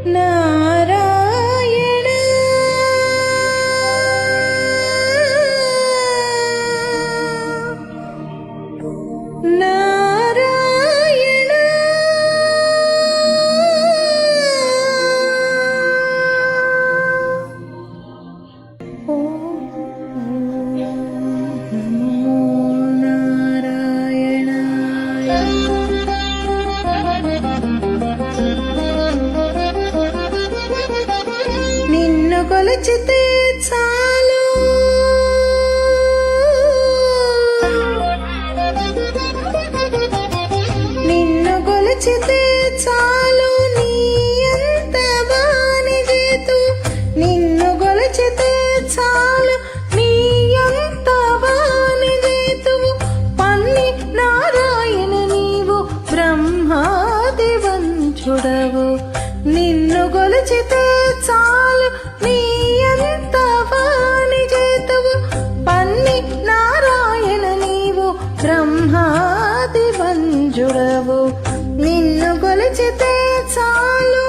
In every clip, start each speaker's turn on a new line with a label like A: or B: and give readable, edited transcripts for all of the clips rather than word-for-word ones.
A: నారాయణ నారాయణ నిన్ను కొలిచితే చాలు నిన్ను కొలిచితే చాలు నీ అంత బాని చేతు నిన్ను కొలిచితే చాలు నీ అంత బాని చేతువు పన్ని నారాయణ నీవు బ్రహ్మాది వంచుడవు నిన్ను కొలిచితే చాలు నీ ఎంత వాణి చేతువు పన్ని నారాయణ నీవు బ్రహ్మాది వంజుడవు నిన్ను కొలిచితే చాలు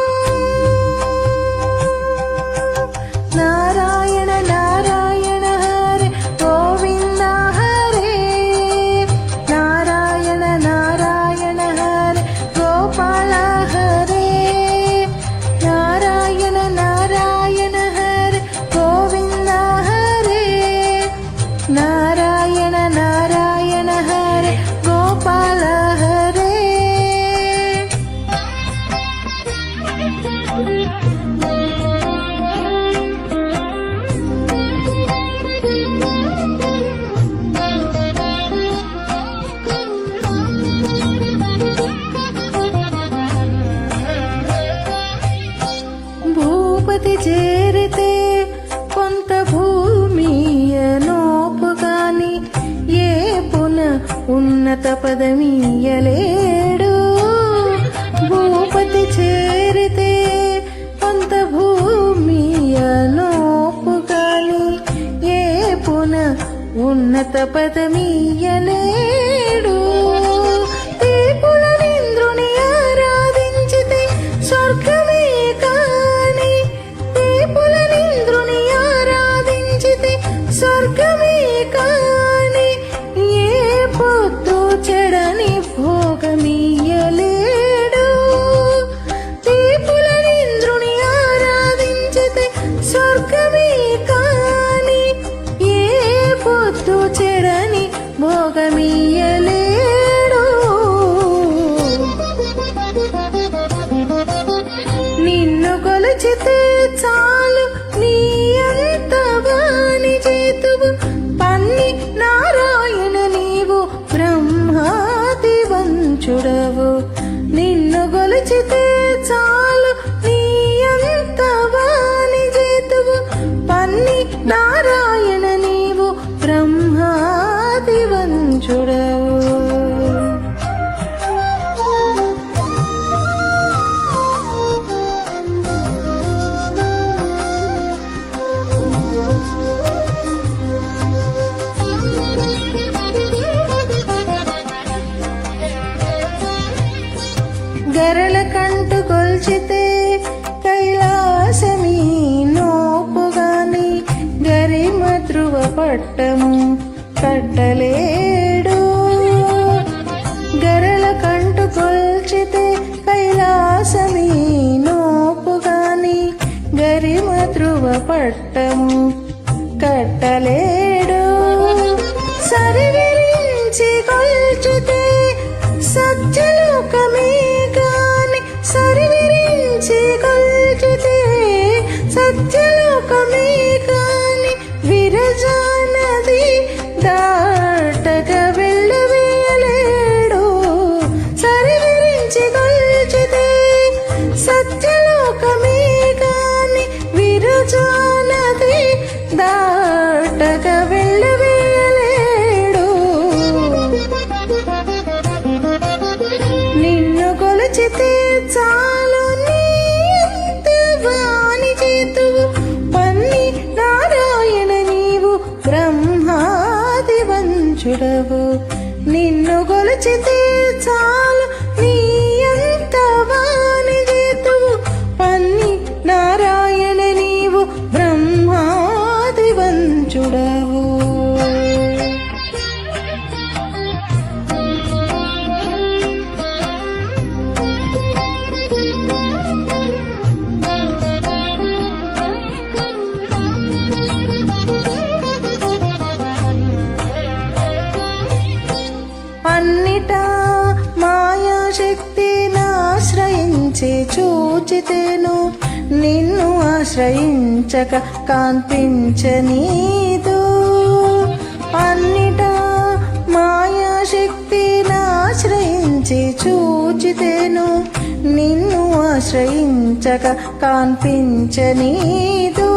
A: నారాయణ నారాయణ హరే గోవింద హరే నారాయణ నారాయణ హరే గోపాల హరే నారాయణ నారాయణ హరే గోవింద హరే నారాయణ నారాయణ హరే గోపాల హరే భూపతి చేరితే కొంత భూమియనోపు గాని ఏ పున ఉన్నత పదమీయలేడు భూపతి చేరితే కొంత భూమియనోపు గాని ఏ పున ఉన్నత పదమీయలేడు దీపులనింద్రుని ఆరాధించితే స్వర్గమే కాని దీపులనింద్రుని ఆరాధించితే స్వర్గమే కాని ఏ పొద్దు చెడని భోగమీయలేడు దీపులనింద్రుని ఆరాధించితే స్వర్గమే కాని ఏ పొద్దు చెడని భోగమీయలేడు నిన్ను కొలిచితే చాలు నీ అంత వాణి చేతువు పన్ని నారాయణ నీవు బ్రహ్మాది వంచుడవు నిన్ను కొలిచితే చాలు నీ అంత వాణి చేతువు పన్ని నారాయణ నీవు బ్రహ్మాది వంచుడవు గరళ కంటు కొల్చితే కైలాసమీ నోపుగాని గరిమ ధ్రువ పట్టము కట్టలేడు గరళ కంటు కొల్చితే కైలాసమీ నోపుగాని గరిమ ధ్రువ పట్టము కట్టలేడు సరివిరించి కొల్చితే సత్యలోకమే గాని సరివిరించి కొల్చితే సత్యలోకమే గాని విరజానది దాటక వెళ్ళవేయలేడు సరివిరించి కొల్చితే సత్యలోకమే గాని విరజానది దాటక వెళ్ళవేయలేడు నిన్ను కొలిచితే చాలు నీ అంత వాణి చేతువు పన్ని నారాయణ నీవు బ్రహ్మాది వంచుడవు నిన్ను కొలిచితే చాలు నీ అంత వాణి చేతువు పన్ని చూచితేను నిన్ను ఆశ్రయించక కాంతించనీదు అన్నిటా మాయాశక్తిని ఆశ్రయించి చూచితేను నిన్ను ఆశ్రయించక కాంతించనీదు